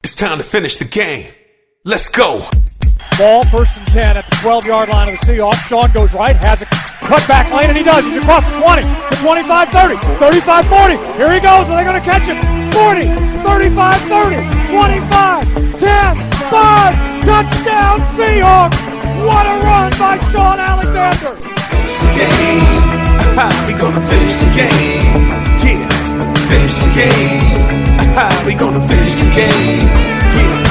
It's time to finish the game. Let's go. Ball, 1st and 10 at the 12-yard line of the Seahawks. Shaun goes right, has a cutback lane, and he does. He's across the 20, the 25-30, 35-40. Here he goes. Are they going to catch him? 40, 35-30, 25, 10, 5. Touchdown, Seahawks. What a run by Shaun Alexander. Finish the game. We gonna finish the game. Yeah. Finish the game. We gonna finish the game. Yeah.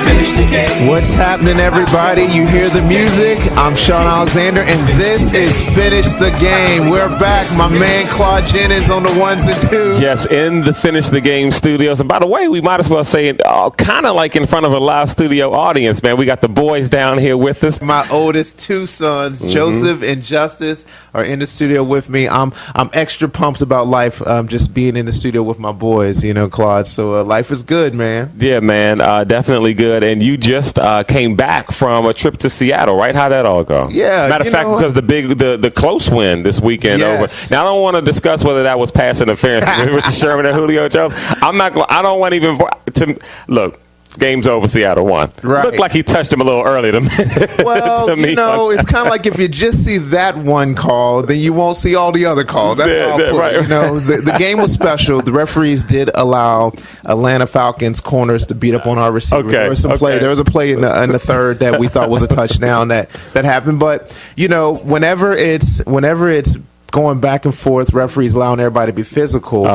Finish the game. What's happening, everybody? You hear the music. I'm Shaun Alexander, and this is Finish the Game. We're back. My man Claude Jennings on the ones and twos. Yes, in the Finish the Game studios. And by the way, we might as well say it kind of like in front of a live studio audience, man. We got the boys down here with us. My oldest two sons, Joseph and Justice, are in the studio with me. I'm extra pumped about life, just being in the studio with my boys, you know, Claude. So life is good, man. Yeah, man, definitely good. And you just came back from a trip to Seattle, right? How'd that all go? Yeah. Matter of fact, because the close win this weekend Yes. over. Now, I don't want to discuss whether that was pass interference with Richard Sherman and Julio Jones. I don't want even to look. Game's over. Seattle won. Right. Looked like he touched him a little early to me. Well, to me. you know, it's kind of like if you just see that one call, then you won't see all the other calls. That's how I'll put right. it. You know, the game was special. The referees did allow Atlanta Falcons corners to beat up on our receivers. Okay. There was some play. There was a play in the third that we thought was a touchdown that happened. But you know, whenever it's going back and forth, referees allowing everybody to be physical.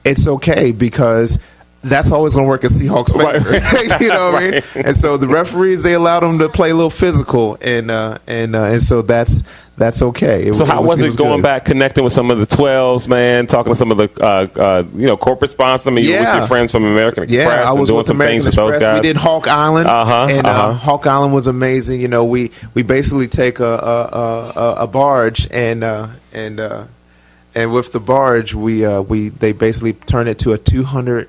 It's okay because that's always going to work in Seahawks' favor. Right. You know what I mean? And so the referees, they allowed them to play a little physical, and so that's okay. So how was it going back, connecting with some of the 12s, man, talking to some of the corporate sponsors? I mean, you were with your friends from American Express. Yeah, I was doing with some American things with Express. those guys. We did Hawk Island, Hawk Island was amazing. You know, we basically take a barge and with the barge they basically turn it to a 200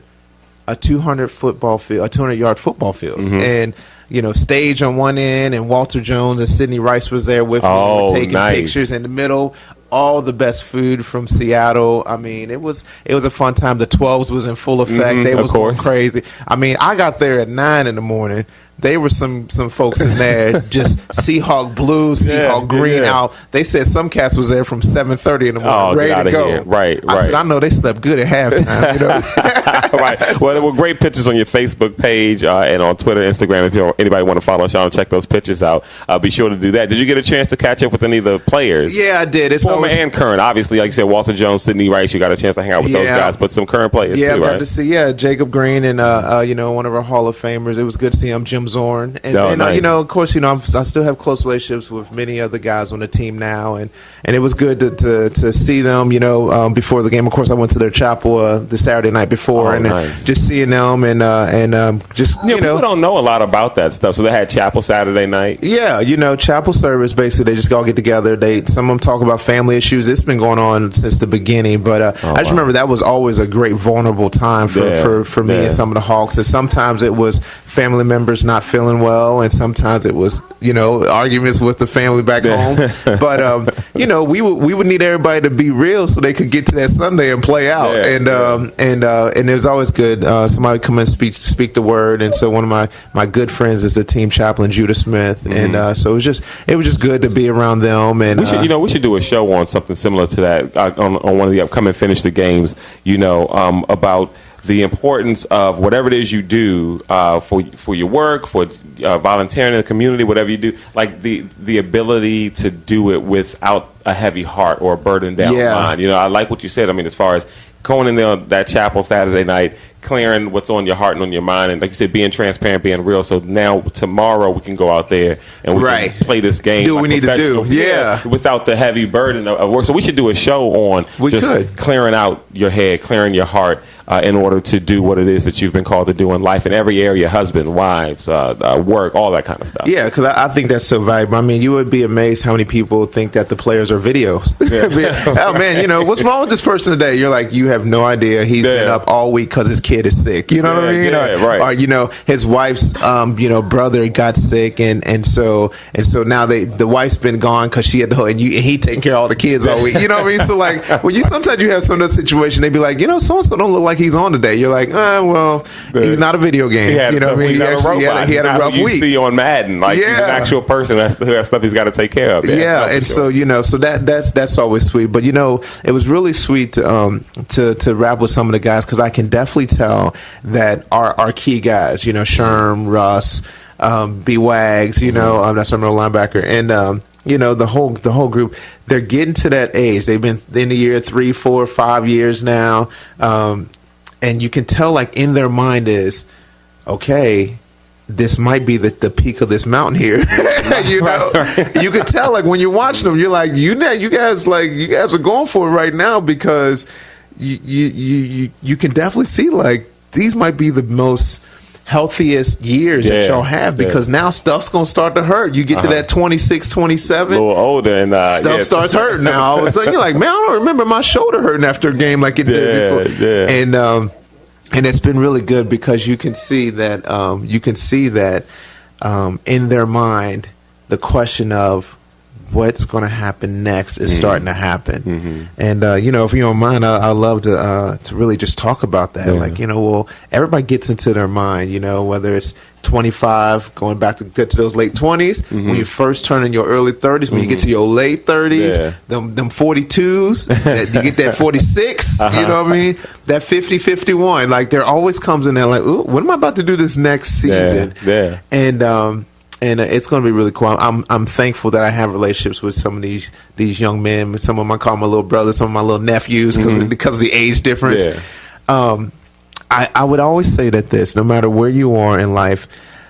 football field, a 200-yard football field, and you know, stage on one end, and Walter Jones and Sidney Rice was there with me. We were taking pictures in the middle. All the best food from Seattle. I mean, it was a fun time. The 12s was in full effect. They was going crazy. I mean, I got there at 9 in the morning. There were some folks in there just Seahawk blue, Seahawk green out. They said some cats was there from 7:30 in the morning, ready to go. Here. Right. I said, I know they slept good at halftime. You know? Right. Well, there were great pictures on your Facebook page and on Twitter, Instagram. If anybody want to follow Shaun, check those pictures out. Be sure to do that. Did you get a chance to catch up with any of the players? Yeah, I did. It's former and current. Obviously, like you said, Walter Jones, Sidney Rice. You got a chance to hang out with those guys, but some current players too, right? Yeah, got to see. Jacob Green and you know, one of our Hall of Famers. It was good to see him, Jim Zorn, and nice. You know, of course, you know, I still have close relationships with many other guys on the team now, and it was good to see them. You know, before the game, of course, I went to their chapel the Saturday night before, just seeing them and just you know, people don't know a lot about that stuff. So they had chapel Saturday night. Yeah, you know, chapel service. Basically, they just all get together. Some of them talk about family issues. It's been going on since the beginning, but I just remember that was always a great vulnerable time for me and some of the Hawks. And sometimes it was family members not feeling well, and sometimes it was, you know, arguments with the family back home. But you know, we would need everybody to be real so they could get to that Sunday and play out. And it was always good. Somebody come and speak the word. And so one of my good friends is the team chaplain, Judah Smith, and so it was just good to be around them. And we should do a show on something similar to that on one of the upcoming Finish the Games. You know, about the importance of whatever it is you do for your work, for volunteering in the community, whatever you do, like the ability to do it without a heavy heart or a burdened down mind. You know, I like what you said. I mean, as far as going in there on that chapel Saturday night, clearing what's on your heart and on your mind, and like you said, being transparent, being real. So now tomorrow we can go out there and we can play this game. Do what we need to do, without the heavy burden of work. So we should do a show on clearing out your head, clearing your heart, in order to do what it is that you've been called to do in life in every area: husband, wives, work, all that kind of stuff. Yeah, because I think that's so valuable. I mean, you would be amazed how many people think that the players are videos. Oh man, you know, what's wrong with this person today? You're like, you have no idea. He's been up all week because his kid is sick. You know what I mean? Right. Or his wife's brother got sick, and so now the wife's been gone because she had to, and he taking care of all the kids all week. You know what I mean? So like when sometimes you have some of the situation, they be like, so and so don't look like he's on today. You're like, well, he's not a video game. You know what I mean? He had a rough week. You see on Madden, like he's an actual person. That's stuff he's got to take care of. So that's always sweet. But it was really sweet to rap with some of the guys, because I can definitely tell that our key guys, Sherm, Russ, B Wags, that's our middle linebacker, and the whole group, they're getting to that age. They've been in the year 3, 4, 5 years now, and you can tell like in their mind is, okay, this might be the peak of this mountain here. You can tell like when you're watching them, you're like, you guys are going for it right now, because you can definitely see like these might be the most healthiest years that y'all have, because now stuff's gonna start to hurt. You get to that 26, 27, a little older, and stuff starts hurting. Now all of a sudden you're like, man, I don't remember my shoulder hurting after a game like it did before. And it's been really good, because you can see that in their mind, the question of what's going to happen next is starting to happen. And if you don't mind, I love to really just talk about that. Like, well, everybody gets into their mind, whether it's 25 going back to those late 20s, when you first turn in your early 30s, when you get to your late 30s, them 42s, you get that 46, you know what I mean, that 50, 51, like there always comes in there like, ooh, what am I about to do this next season? And it's going to be really cool. I'm thankful that I have relationships with some of these young men. Some of them I call my little brothers, some of my little nephews, because of the age difference. I would always say that no matter where you are in life,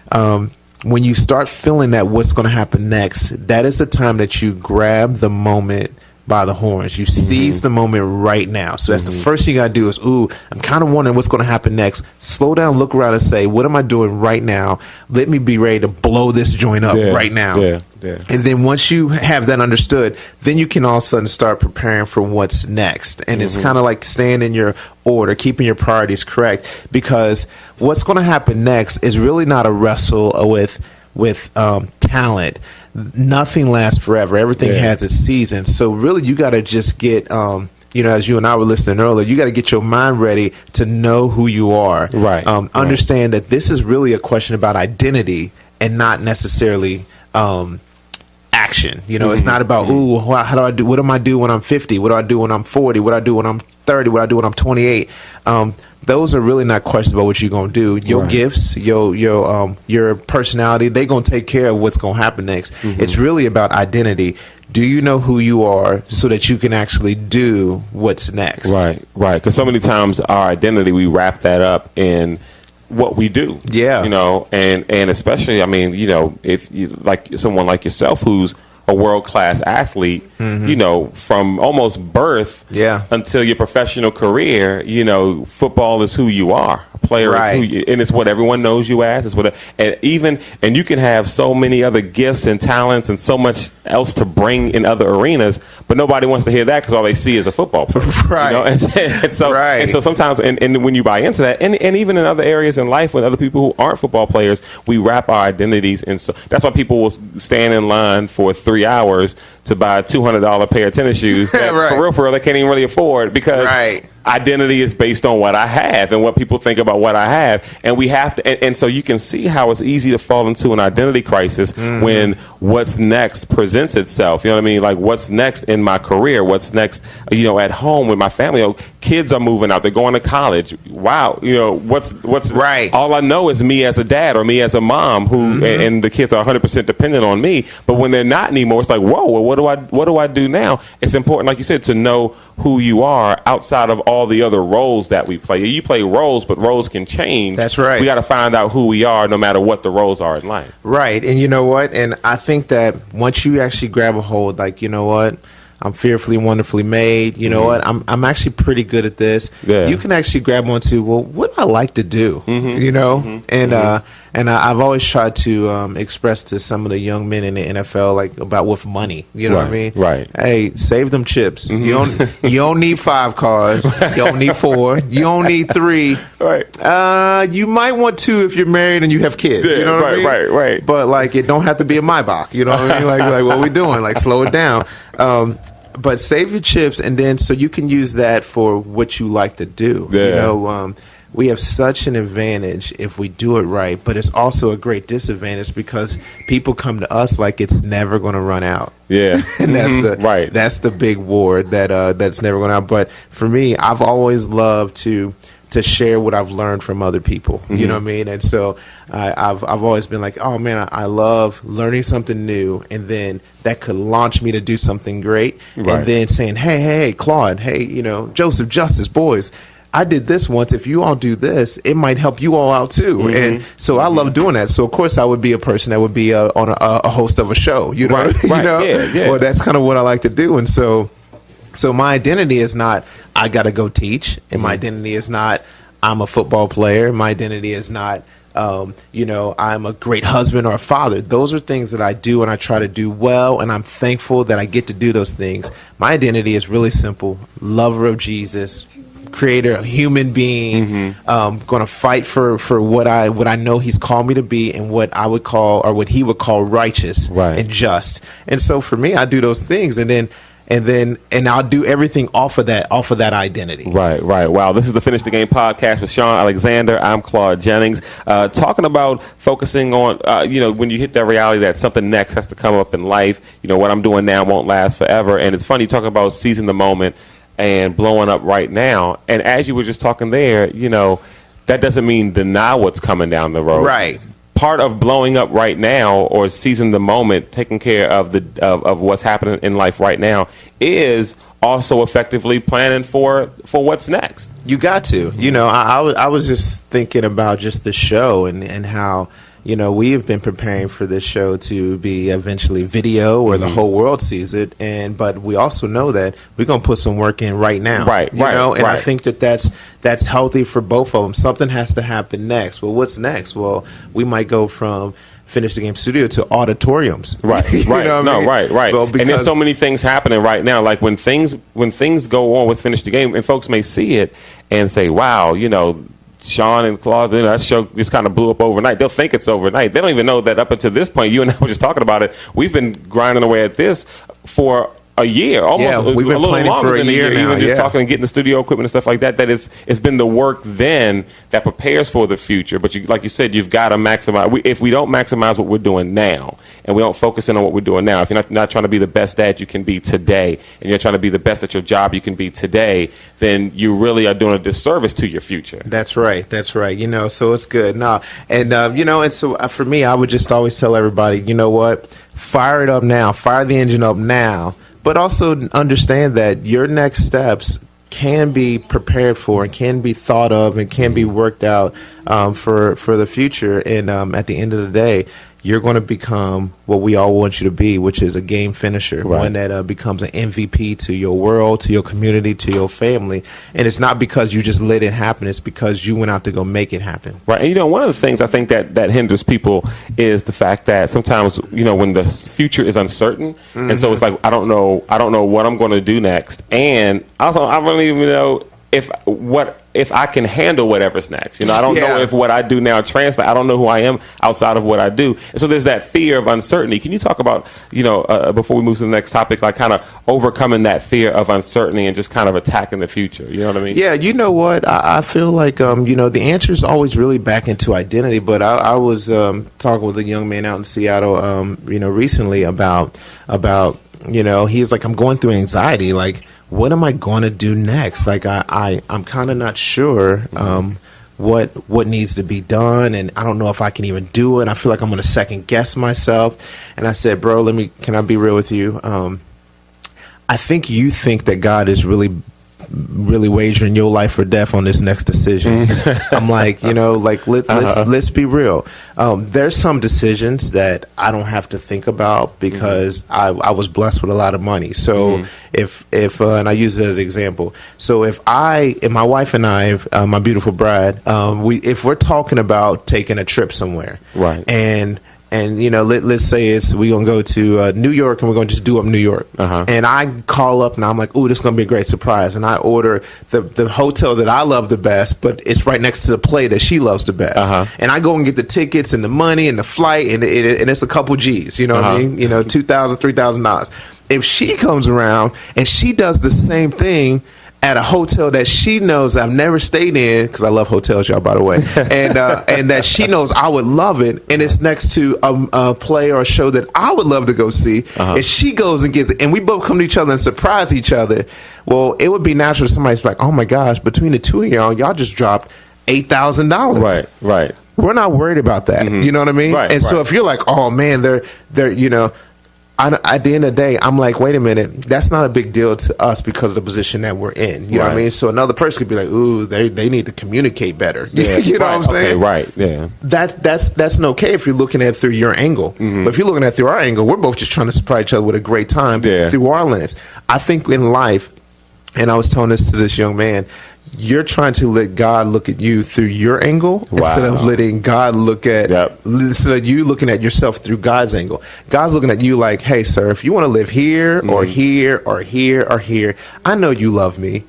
when you start feeling that what's going to happen next, that is the time that you grab the moment by the horns. You seize the moment right now. So that's the first thing you got to do is, I'm kind of wondering what's going to happen next. Slow down, look around and say, what am I doing right now? Let me be ready to blow this joint up right now. And then once you have that understood, then you can all of a sudden start preparing for what's next. And it's kind of like staying in your order, keeping your priorities correct, because what's going to happen next is really not a wrestle with talent. Nothing lasts forever. Everything has its season. So really, you got to just get, as you and I were listening earlier, you got to get your mind ready to know who you are. Right. Understand that this is really a question about identity and not necessarily action. It's not about, how do I do? What do I do when I'm 50? What do I do when I'm 40? What do I do when I'm 30? What do I do when I'm 28? Those are really not questions about what you're going to do. Your gifts, your personality, they're going to take care of what's going to happen next. It's really about identity. Do you know who you are so that you can actually do what's next? Right. Because so many times our identity, we wrap that up in what we do. And especially, if you like someone like yourself who's a world-class athlete, from almost birth until your professional career, football is who you are. A player is who you, and it's what everyone knows you as. It's what, and you can have so many other gifts and talents and so much else to bring in other arenas, but nobody wants to hear that because all they see is a football player. And so sometimes, and when you buy into that, and even in other areas in life with other people who aren't football players, we wrap our identities in. So that's why people will stand in line for 3 hours to buy a $200 pair of tennis shoes that for real they can't even really afford, because identity is based on what I have and what people think about what I have, and we have to. And so you can see how it's easy to fall into an identity crisis when what's next presents itself. You know what I mean? Like, what's next in my career? What's next? At home with my family. Kids are moving out. They're going to college. Wow. What's right? All I know is me as a dad or me as a mom who, and the kids are 100% dependent on me. But when they're not anymore, it's like, whoa. Well, what do I do now? It's important, like you said, to know who you are outside of all the other roles that we play. You play roles, but roles can change. That's right. We got to find out who we are, no matter what the roles are in life. Right. And you know what? And I think that once you actually grab a hold, like, you know what? I'm fearfully, wonderfully made. You know what? I'm actually pretty good at this. Yeah. You can actually grab onto, well, what do I like to do? You know, and I've always tried to express to some of the young men in the NFL like about with money. You know what I mean? Right. Hey, save them chips. You don't need 5 cars. You don't need 4. You don't need 3. Right. You might want 2 if you're married and you have kids. Yeah, you know what I mean? Right. But like, it don't have to be a Maybach. You know what I mean? Like what we doing? Like, slow it down. But save your chips, and then so you can use that for what you like to do. Yeah. You know, we have such an advantage if we do it right, but it's also a great disadvantage because people come to us like it's never going to run out. Yeah, and that's the big war that's never going to out. But for me, I've always loved to share what I've learned from other people. You know what I mean? And so I've always been like, oh man, I love learning something new, and then that could launch me to do something great. Right. And then saying, hey, Claude, hey, you know, Joseph, Justice, boys, I did this once. If you all do this, it might help you all out too. And so I love doing that. So of course I would be a person that would be on a host of a show. You know, Right. you know. Yeah. Well, that's kind of what I like to do. And so my identity is not I got to go teach, and my identity is not I'm a football player. My identity is not you know, I'm a great husband or a father. Those are things that I do and I try to do well, and I'm thankful that I get to do those things. My identity is really simple: lover of Jesus, creator, human being, going to fight for what I know he's called me to be, and what I would call, or what he would call, righteous and just. And so for me, I do those things, and I'll do everything off of that identity. Right. Wow. This is the Finish the Game podcast with Shaun Alexander. I'm Claude Jennings, talking about focusing on, you know, when you hit that reality that something next has to come up in life. You know, what I'm doing now won't last forever. And it's funny, you talk about seizing the moment and blowing up right now. And as you were just talking there, you know, that doesn't mean deny what's coming down the road. Right. Part of blowing up right now, or seizing the moment, taking care of of what's happening in life right now, is also effectively planning for what's next. You got to. You know, I was just thinking about just the show and how, you know, we have been preparing for this show to be eventually video where the whole world sees it, but we also know that we're going to put some work in right now. Right. I think that's healthy for both of them. Something has to happen next. Well, what's next? Well, we might go from Finish the Game studio to auditoriums. Right. You know what I mean? Right. Well, and there's so many things happening right now. Like when things go on with Finish the Game, and folks may see it and say, wow, you know, Shaun and Claude, you know, that show just kind of blew up overnight. They'll think it's overnight. They don't even know that up until this point, you and I were just talking about it, we've been grinding away at this for a year, almost. We've been planning for a year now. Even just talking and getting the studio equipment and stuff like that. It's been the work then that prepares for the future. But like you said, you've got to maximize. If we don't maximize what we're doing now, and we don't focus in on what we're doing now, if you're not trying to be the best dad you can be today, and you're trying to be the best at your job you can be today, then you really are doing a disservice to your future. That's right. You know, so it's good. You know, and so for me, I would just always tell everybody, you know what, fire it up now, fire the engine up now. But also understand that your next steps can be prepared for and can be thought of and can be worked out for the future. And at the end of the day, you're going to become what we all want you to be, which is a game finisher, one that becomes an MVP to your world, to your community, to your family. And it's not because you just let it happen. It's because you went out to go make it happen. Right. And, you know, one of the things I think that hinders people is the fact that sometimes, you know, when the future is uncertain, and so it's like, I don't know what I'm going to do next. And also, I don't even know if I can handle whatever's next. You know, I don't know if what I do now translates. I don't know who I am outside of what I do. And so there's that fear of uncertainty. Can you talk about, you know, before we move to the next topic, like kind of overcoming that fear of uncertainty and just kind of attacking the future? You know what I mean? Yeah, you know what? I feel like, you know, the answer is always really back into identity. But I was talking with a young man out in Seattle, you know, recently about, you know, he's like, I'm going through anxiety. Like, what am I going to do next? Like, I'm kind of not sure what needs to be done, and I don't know if I can even do it. I feel like I'm going to second guess myself. And I said, bro, can I be real with you? I think you think that God is really really wagering your life or death on this next decision. I'm like, let's be real. There's some decisions that I don't have to think about because I was blessed with a lot of money. So if and I use it as an example. So if my wife and I, my beautiful bride, if we're talking about taking a trip somewhere, right, and let's say we're gonna go to New York and we're gonna just do up New York, and I call up and I'm like, ooh, this is gonna be a great surprise, and I order the hotel that I love the best, but it's right next to the play that she loves the best, and I go and get the tickets and the money and the flight, and it's a couple G's, what I mean, $2,000, $3,000. If she comes around and she does the same thing at a hotel that she knows I've never stayed in, because I love hotels, y'all, by the way, and that she knows I would love it, and it's next to a play or a show that I would love to go see, and she goes and gets it, and we both come to each other and surprise each other, well, it would be natural if somebody's like, oh my gosh, between the two of y'all just dropped $8,000. Right. We're not worried about that. You know what I mean? Right, and so if you're like, oh man, they're at the end of the day, I'm like, wait a minute, that's not a big deal to us because of the position that we're in. You know what I mean? So another person could be like, ooh, they need to communicate better. Yeah. You know what I'm saying? Okay, right, yeah. That's okay if you're looking at it through your angle. But if you're looking at it through our angle, we're both just trying to surprise each other with a great time through our lens. I think in life, and I was telling this to this young man, you're trying to let God look at you through your angle instead of letting God instead of you looking at yourself through God's angle. God's looking at you like, hey, sir, if you want to live here or here or here or here, I know you love me.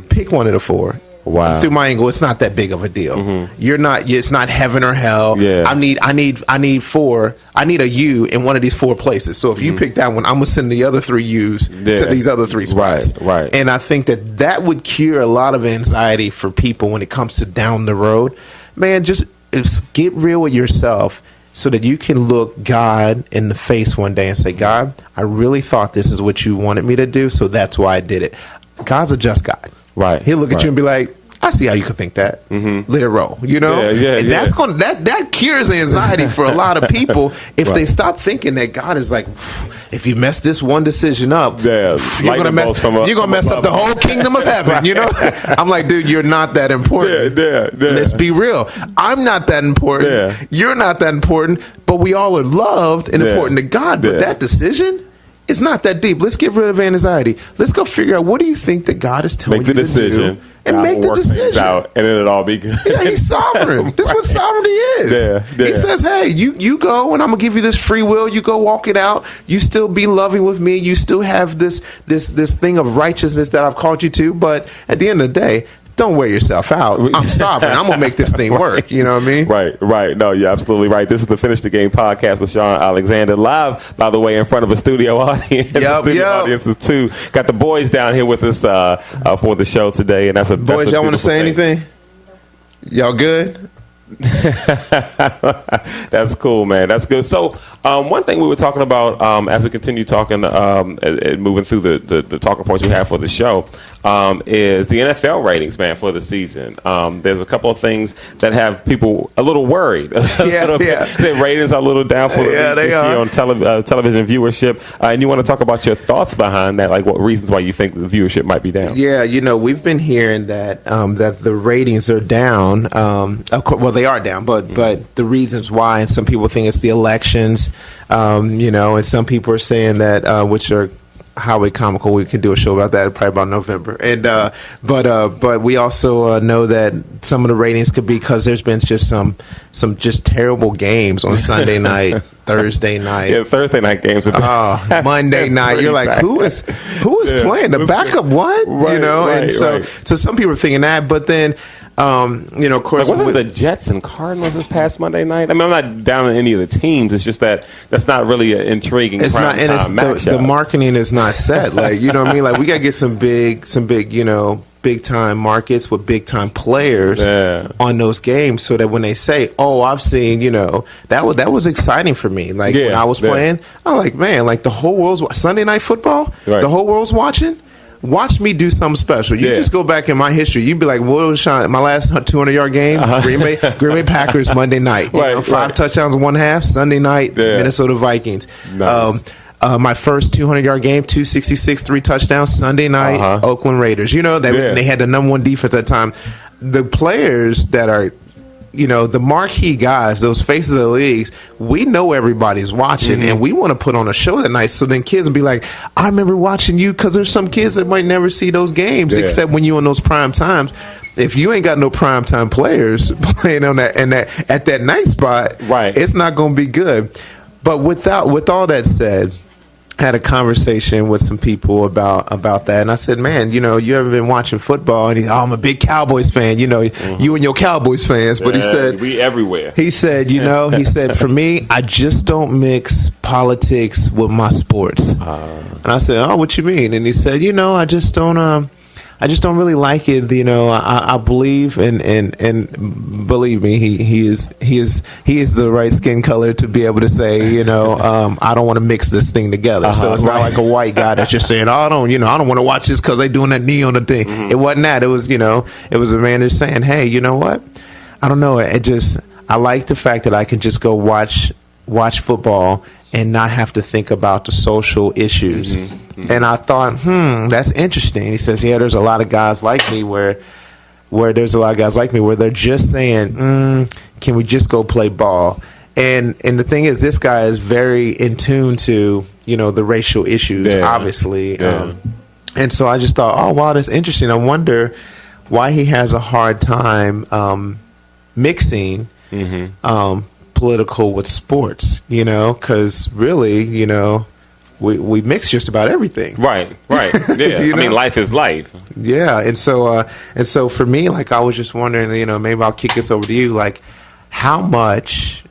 Pick one of the four. Wow. Through my angle, it's not that big of a deal. You're not. It's not heaven or hell. Yeah. I need four. I need a U in one of these four places. So if you pick that one, I'm gonna send the other three U's to these other three spots. Right. And I think that would cure a lot of anxiety for people when it comes to down the road. Man, just get real with yourself so that you can look God in the face one day and say, God, I really thought this is what you wanted me to do, so that's why I did it. God's a just God. Right. He'll look at you and be like, I see how you could think that. Let it roll. And that's going that cures anxiety for a lot of people if they stop thinking that God is like, if you mess this one decision up, you're gonna mess up the whole kingdom of heaven. I'm like, dude, you're not that important. Let's be real. I'm not that important. You're not that important. But we all are loved and important to God. But that decision, it's not that deep. Let's get rid of anxiety. Let's go figure out, what do you think that God is telling you to do? And make the decision. Out, and it'll all be good. Yeah, he's sovereign. This is what sovereignty is. He says, hey, you go, and I'm going to give you this free will. You go walk it out. You still be loving with me. You still have this thing of righteousness that I've called you to. But at the end of the day, don't wear yourself out. I'm sovereign. I'm going to make this thing work. You know what I mean? Right. No, you're absolutely right. This is the Finish the Game podcast with Shaun Alexander, live, by the way, in front of a studio audience. Audience of two. Got the boys down here with us for the show today. And boys, y'all want to say anything? Y'all good? That's cool, man. That's good. So one thing we were talking about as we continue talking and moving through the talking points we have for the show is the NFL ratings, man, for the season. There's a couple of things that have people a little worried. The ratings are a little down for this year on television viewership. And you want to talk about your thoughts behind that, like what reasons why you think the viewership might be down? Yeah, we've been hearing that that the ratings are down. Of course, well, they are down, but the reasons why, and some people think it's the elections, and some people are saying that, which are highly comical. We could do a show about that probably about November. And but we also know that some of the ratings could be because there's been just some just terrible games on Sunday night, Thursday night. Yeah, Thursday night games. Monday night. You're like, who is playing? The backup what? Right, so some people are thinking that, but then of course, wasn't it the Jets and Cardinals this past Monday night? I mean, I'm not down on any of the teams. It's just that's not really an intriguing. It's not, and the marketing is not set. Like, you know what I mean? Like, we got to get some big, big time markets with big time players on those games, so that when they say, "Oh, I've seen," that was exciting for me. Like when I was playing, I'm like, man, like the whole world's Sunday night football. Right. The whole world's watching. Watch me do something special. You just go back in my history. You'd be like, what was Shaun, my last 200-yard game? Green Bay Packers Monday night. 5 touchdowns in one half. Sunday night, Minnesota Vikings. Nice. my first 200-yard game, 266, 3 touchdowns, Sunday night, Oakland Raiders. They had the number 1 defense at the time. The players that are, the marquee guys, those faces of the leagues, we know everybody's watching, and we want to put on a show that night. So then kids will be like, I remember watching you, because there's some kids that might never see those games except when you're on those prime times. If you ain't got no primetime players playing on that and at that night spot, it's not going to be good. But with all that said, I had a conversation with some people about that, and I said, "Man, you ever been watching football?" And I'm a big Cowboys fan. You and your Cowboys fans. But he said, "We everywhere." He said, for me, I just don't mix politics with my sports. And I said, "Oh, what you mean?" And he said, I just don't really like it. I believe and believe me, he is the right skin color to be able to say, I don't want to mix this thing together. So it's not like a white guy that's just saying, I don't want to watch this because they doing that knee on the thing. It wasn't that. It was, it was a man just saying, hey, you know what? I don't know. I like the fact that I can just go watch football and not have to think about the social issues. And I thought, that's interesting. He says, yeah, there's a lot of guys like me where they're just saying, can we just go play ball? And the thing is, this guy is very in tune to, the racial issues, obviously. And so I just thought, oh, wow, that's interesting. I wonder why he has a hard time mixing political with sports, because really, we mix just about everything. Right. Yeah. Life is life. Yeah. And so for me, like, I was just wondering, maybe I'll kick this over to you, like, how much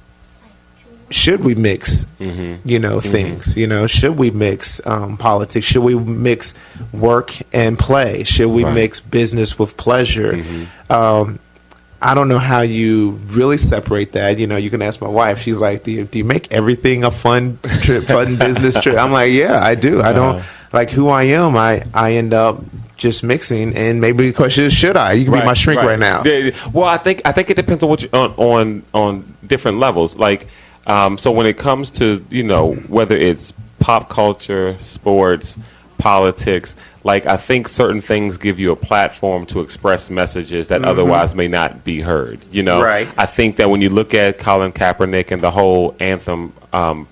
should we mix, things, should we mix politics? Should we mix work and play? Should we mix business with pleasure? I don't know how you really separate that. You can ask my wife. She's like, do you make everything a fun trip, fun business trip? I'm like, yeah, I do. I don't like who I am. I end up just mixing, and maybe the question is, should I? You can be my shrink right now. Well, I think it depends on what on different levels. Like, so when it comes to whether it's pop culture, sports, politics. Like, I think certain things give you a platform to express messages that otherwise may not be heard. Right. I think that when you look at Colin Kaepernick and the whole anthem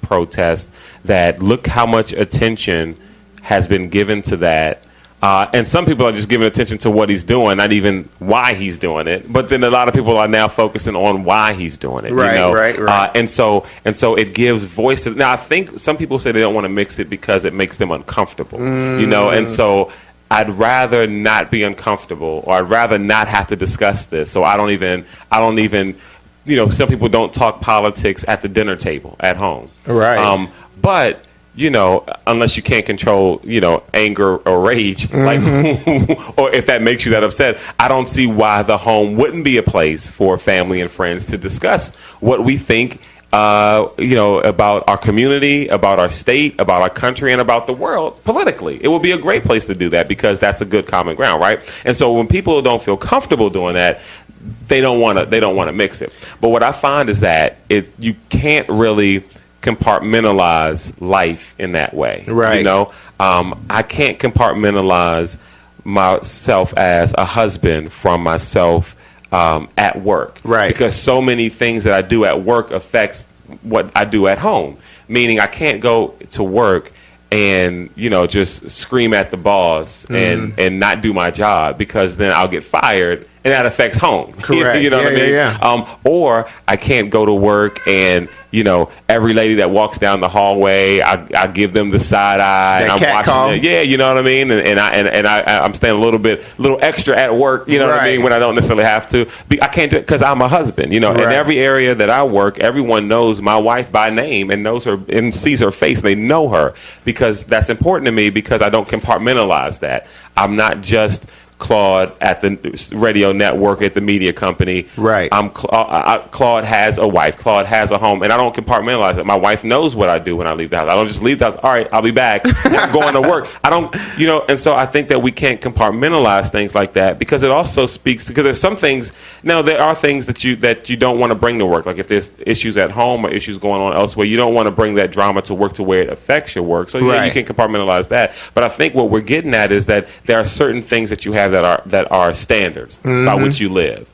protest, that look how much attention has been given to that. And some people are just giving attention to what he's doing, not even why he's doing it. But then a lot of people are now focusing on why he's doing it. Right. And so it gives voice to. Now, I think some people say they don't want to mix it because it makes them uncomfortable. And so I'd rather not be uncomfortable, or I'd rather not have to discuss this. So I don't even. Some people don't talk politics at the dinner table at home. Right. But unless you can't control, anger or rage, like, or if that makes you that upset, I don't see why the home wouldn't be a place for family and friends to discuss what we think, about our community, about our state, about our country, and about the world politically. It would be a great place to do that because that's a good common ground, right? And so when people don't feel comfortable doing that, they don't want to mix it. But what I find is that you can't really compartmentalize life in that way. Right. I can't compartmentalize myself as a husband from myself at work. Right. Because so many things that I do at work affects what I do at home. Meaning I can't go to work and just scream at the boss and not do my job, because then I'll get fired. And that affects home. Correct. You know what I mean? Yeah. Or I can't go to work and, every lady that walks down the hallway, I give them the side eye. That and I'm cat watching call. them. Yeah, you know what I mean? And I'm staying a little extra at work, you know what I mean, when I don't necessarily have to. I can't do it because I'm a husband, In every area that I work, everyone knows my wife by name and knows her and sees her face. They know her, because that's important to me, because I don't compartmentalize that. I'm not just Claude at the radio network at the media company. Right. Claude has a wife. Claude has a home, and I don't compartmentalize it. My wife knows what I do when I leave the house. I don't just leave the house. All right, I'll be back. I'm going to work. I don't, and so I think that we can't compartmentalize things like that, because it also speaks, because there's some things. Now there are things that you don't want to bring to work. Like if there's issues at home or issues going on elsewhere, you don't want to bring that drama to work to where it affects your work. So yeah, you can compartmentalize that. But I think what we're getting at is that there are certain things that you have that are standards by which you live.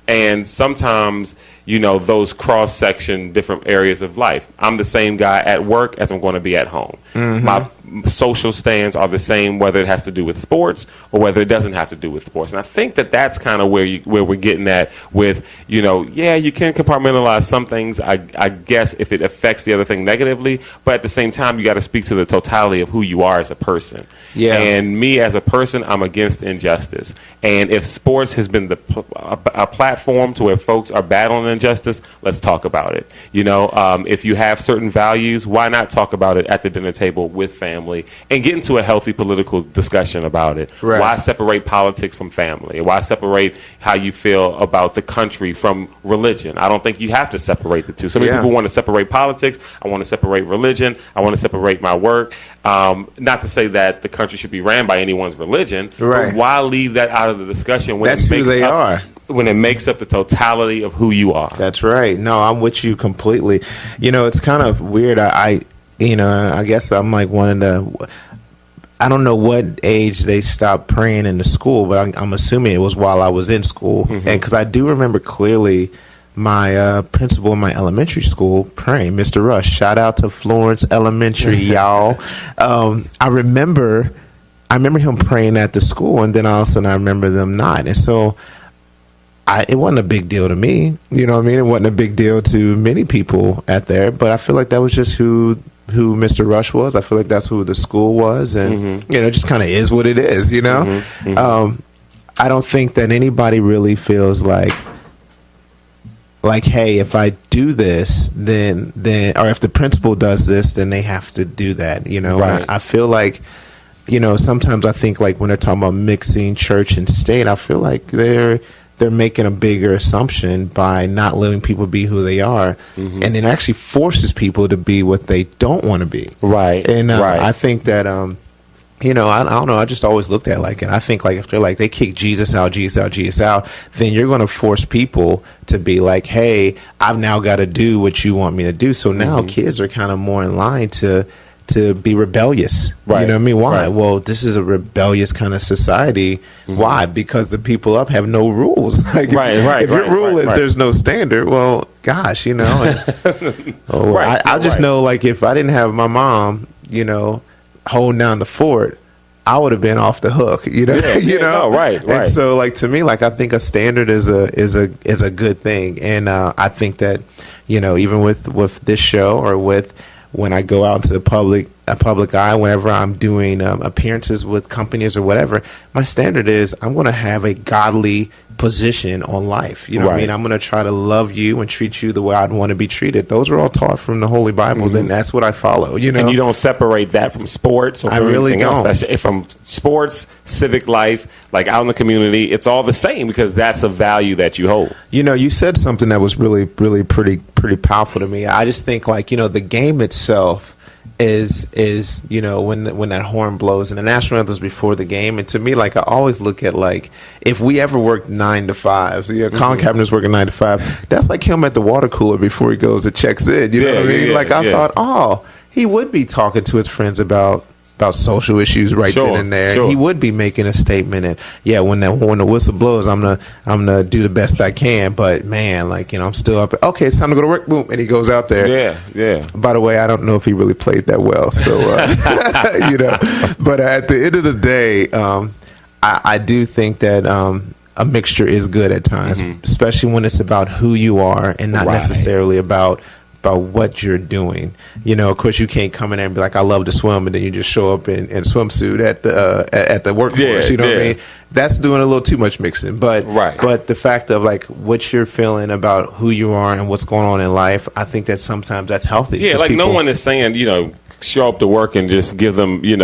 And sometimes, those cross-section different areas of life. I'm the same guy at work as I'm going to be at home. My social stands are the same, whether it has to do with sports or whether it doesn't have to do with sports. And I think that that's kind of where we're getting at with, you can compartmentalize some things, I guess, if it affects the other thing negatively. But at the same time, you got to speak to the totality of who you are as a person. Yeah. And me as a person, I'm against injustice. And if sports has been a platform to where folks are battling injustice, let's talk about it. If you have certain values, why not talk about it at the dinner table with family and get into a healthy political discussion about it? Right. Why separate politics from family? Why separate how you feel about the country from religion? I don't think you have to separate the two. So many people want to separate politics. I want to separate religion. I want to separate my work. Not to say that the country should be ran by anyone's religion, but why leave that out of the discussion when that's who they are? When it makes up the totality of who you are. That's right. No, I'm with you completely. It's kind of weird. I guess I'm like I don't know what age they stopped praying in the school, but I'm assuming it was while I was in school. And because I do remember clearly my principal in my elementary school praying, Mr. Rush. Shout out to Florence Elementary, y'all. I remember him praying at the school, and then all of a sudden I remember them not. And so it wasn't a big deal to me. You know what I mean? It wasn't a big deal to many people out there, but I feel like that was just who Mr. Rush was. I feel like that's who the school was, and it just kind of is what it is. I don't think that anybody really feels like, hey, if I do this, then or if the principal does this, then they have to do that. Right. I feel like, sometimes I think like when they're talking about mixing church and state, I feel like they're making a bigger assumption by not letting people be who they are, and it actually forces people to be what they don't want to be. Right. And I think that I don't know. I just always looked at it and I think like if they're like they kick Jesus out, then you're going to force people to be like, hey, I've now got to do what you want me to do. So now kids are kind of more in line to be rebellious. Right. You know what I mean? Why? Right. Well, this is a rebellious kind of society. Why? Because the people up have no rules. If your rule is there's no standard, well, gosh, I just know like if I didn't have my mom, holding down the fort, I would have been off the hook, Right. And so like to me, like I think a standard is a good thing. And I think that, even with this show or with when I go out into a public eye, whenever I'm doing appearances with companies or whatever, my standard is I'm going to have a godly position on life. What I mean? I'm going to try to love you and treat you the way I'd want to be treated. Those are all taught from the Holy Bible. Then that's what I follow. And you don't separate that from sports or from I really don't. Else. From sports, civic life, like out in the community, it's all the same because that's a value that you hold. You said something that was really, really pretty powerful to me. I just think like, the game itself is when that horn blows and the national anthem's before the game, and to me like I always look at like if we ever worked 9 to 5, so Colin Kaepernick's working 9 to 5, that's like him at the water cooler before he goes and checks in. You know what I mean? I thought, he would be talking to his friends about social issues then and there. Sure. He would be making a statement, and when the whistle blows, I'm gonna do the best I can. But man, I'm still up. Okay, it's time to go to work. Boom, and he goes out there. Yeah. By the way, I don't know if he really played that well. So but at the end of the day, I do think that a mixture is good at times, especially when it's about who you are and not necessarily about what you're doing. Of course, you can't come in there and be like, I love to swim, and then you just show up in swimsuit at the workforce. What I mean? That's doing a little too much mixing. But the fact of like what you're feeling about who you are and what's going on in life, I think that sometimes that's healthy. Yeah, like no one is saying, show up to work and just give them, a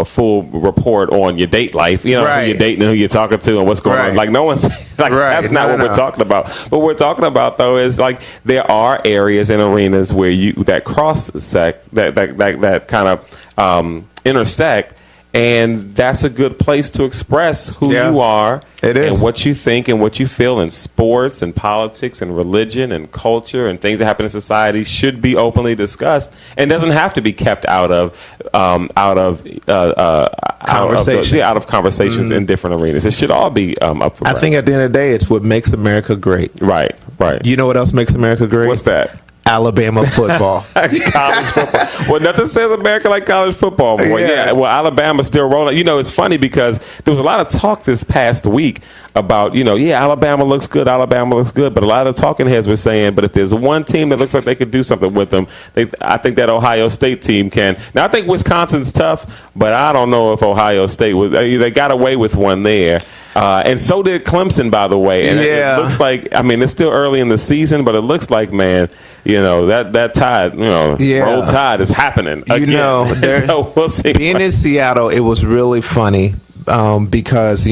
full report on your date life, who you're dating and who you're talking to and what's going on. Like no one's that's not what we're talking about. What we're talking about though is like there are areas and arenas where that cross-sect, that kind of intersect. And that's a good place to express who you are and what you think and what you feel in sports and politics and religion and culture and things that happen in society should be openly discussed and doesn't have to be kept out of conversations in different arenas. It should all be up for grabs. I think at the end of the day, it's what makes America great. Right. You know what else makes America great? What's that? Alabama football. College football. Well, nothing says America like college football. But Alabama's still rolling. It's funny because there was a lot of talk this past week about, Alabama looks good, but a lot of the talking heads were saying, but if there's one team that looks like they could do something with them, I think that Ohio State team can. Now, I think Wisconsin's tough, but I don't know if Ohio State was. They got away with one there. And so did Clemson, by the way. And it looks like, it's still early in the season, but it looks like, man, that tide, roll tide is happening again. So we'll see. Being in Seattle, it was really funny because,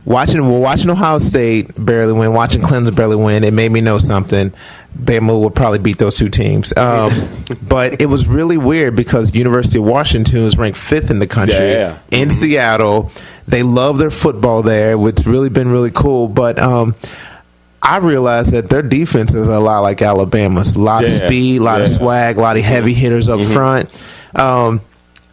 watching Ohio State barely win, watching Clemson barely win, it made me know something. Bama would probably beat those two teams. But it was really weird because University of Washington was ranked 5th in the country in Seattle. They love their football there, which really been really cool. But I realized that their defense is a lot like Alabama's. A lot of speed, a lot of swag, a lot of heavy hitters up front.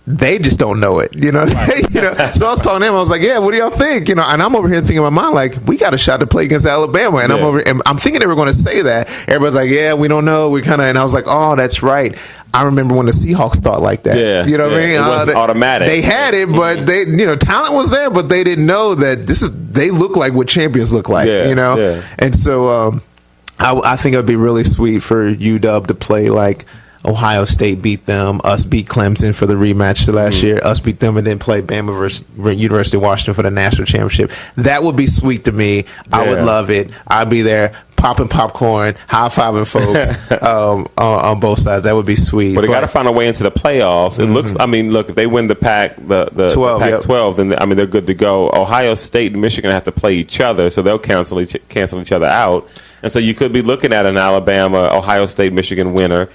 They just don't know it, So I was talking to him. I was like, "Yeah, what do y'all think?" And I'm over here thinking in my mind, like, we got a shot to play against Alabama, and I'm thinking they were going to say that. Everybody's like, "Yeah, we don't know." And I was like, "Oh, that's right." I remember when the Seahawks thought like that. Yeah, what I mean? It wasn't automatic. They had it, but they, talent was there, but they didn't know that they look like what champions look like. And so I think it'd be really sweet for UW to play like Ohio State beat them, us beat Clemson for the rematch to last year, us beat them, and then play Bama versus University of Washington for the national championship. That would be sweet to me. I would love it. I'd be there popping popcorn, high-fiving folks on both sides. That would be sweet. But they got to find a way into the playoffs. It looks. Look, if they win the Pac-12, then they're good to go. Ohio State and Michigan have to play each other, so they'll cancel each other out. And so you could be looking at an Alabama, Ohio State, Michigan winner.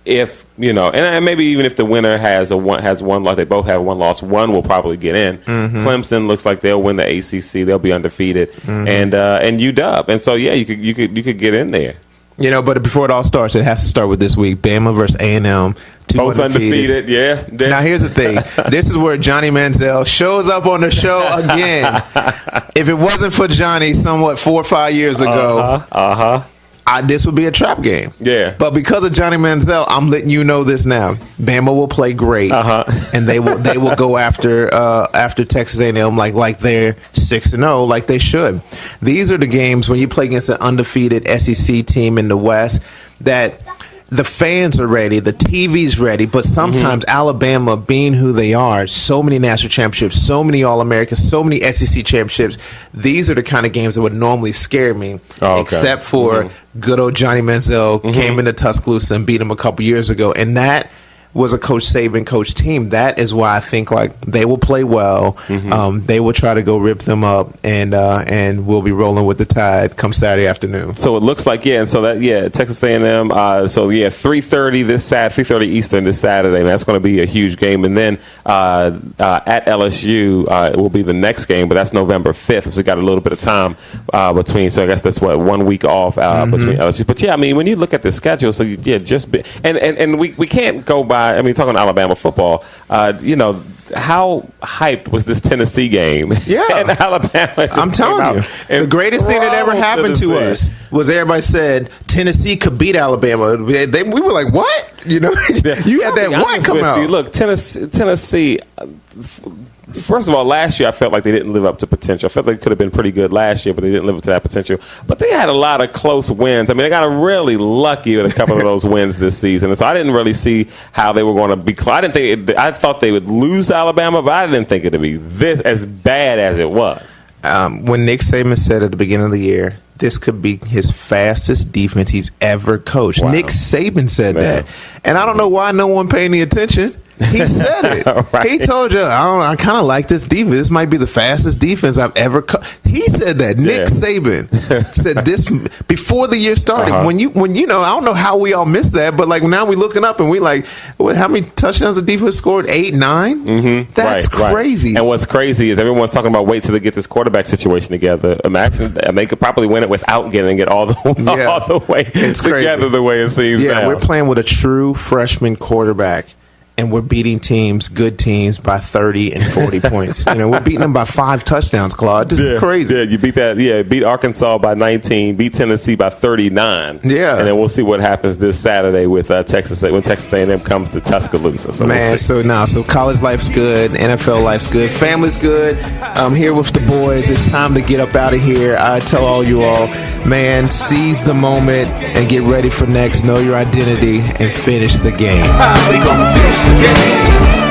If and maybe even if the winner has one loss, they both have one loss. One will probably get in. Clemson looks like they'll win the ACC. They'll be undefeated, and UW. And so you could get in there. But before it all starts, it has to start with this week: Bama versus A&M. Both undefeated. Yeah. Now here's the thing: this is where Johnny Manziel shows up on the show again. If it wasn't for Johnny, 4 or 5 years ago, this would be a trap game. Yeah. But because of Johnny Manziel, I'm letting you know this now. Bama will play great, and they will go after Texas A&M like they're 6-0, like they should. These are the games when you play against an undefeated SEC team in the West that the fans are ready, the TV's ready, but sometimes Alabama, being who they are, so many national championships, so many All-Americans, so many SEC championships, these are the kind of games that would normally scare me, except for good old Johnny Manziel came into Tuscaloosa and beat him a couple years ago, and that was a Coach Saban coach team. That is why I think they will play well. They will try to go rip them up, and we'll be rolling with the tide come Saturday afternoon. So it looks like Texas A&M. 3:30 3:30 Eastern this Saturday. That's going to be a huge game, and then at LSU it will be the next game, but that's November 5th. So we got a little bit of time between. So I guess that's 1 week off between LSU. But when you look at the schedule, and we can't go by. Talking Alabama football, how hyped was this Tennessee game? Yeah. And Alabama I'm telling you, the greatest thing that ever happened to us was everybody said Tennessee could beat Alabama. We were like, what? You had that one come out. Look, Tennessee. First of all, last year I felt like they didn't live up to potential. I felt like they could have been pretty good last year, but they didn't live up to that potential. But they had a lot of close wins. They got really lucky with a couple of those wins this season. And so I didn't really see how they were going to be. I thought they would lose Alabama, but I didn't think it would be this as bad as it was. When Nick Saban said at the beginning of the year this could be his fastest defense he's ever coached. Wow. Nick Saban said that. And I don't know why no one paid any attention. He said it. Right. He told you, I kind of like this defense. This might be the fastest defense I've ever He said that. Nick Saban said this before the year started. When you know, I don't know how we all missed that, but like now we looking up and we like, how many touchdowns the defense scored? 8, 9? Mm-hmm. That's crazy. Right. And what's crazy is everyone's talking about wait till they get this quarterback situation together. Imagine they could probably win it without getting it all the way it's together crazy. The way it seems. Yeah, now. We're playing with a true freshman quarterback. And we're beating good teams, by 30 and 40 points. We're beating them by 5 touchdowns, Claude. This is crazy. Yeah, you beat that. Yeah, beat Arkansas by 19, beat Tennessee by 39. Yeah. And then we'll see what happens this Saturday with Texas when Texas A&M comes to Tuscaloosa. So so college life's good, NFL life's good, family's good. I'm here with the boys. It's time to get up out of here. I tell all you all, man, seize the moment and get ready for next. Know your identity and finish the game. We gonna finish the game.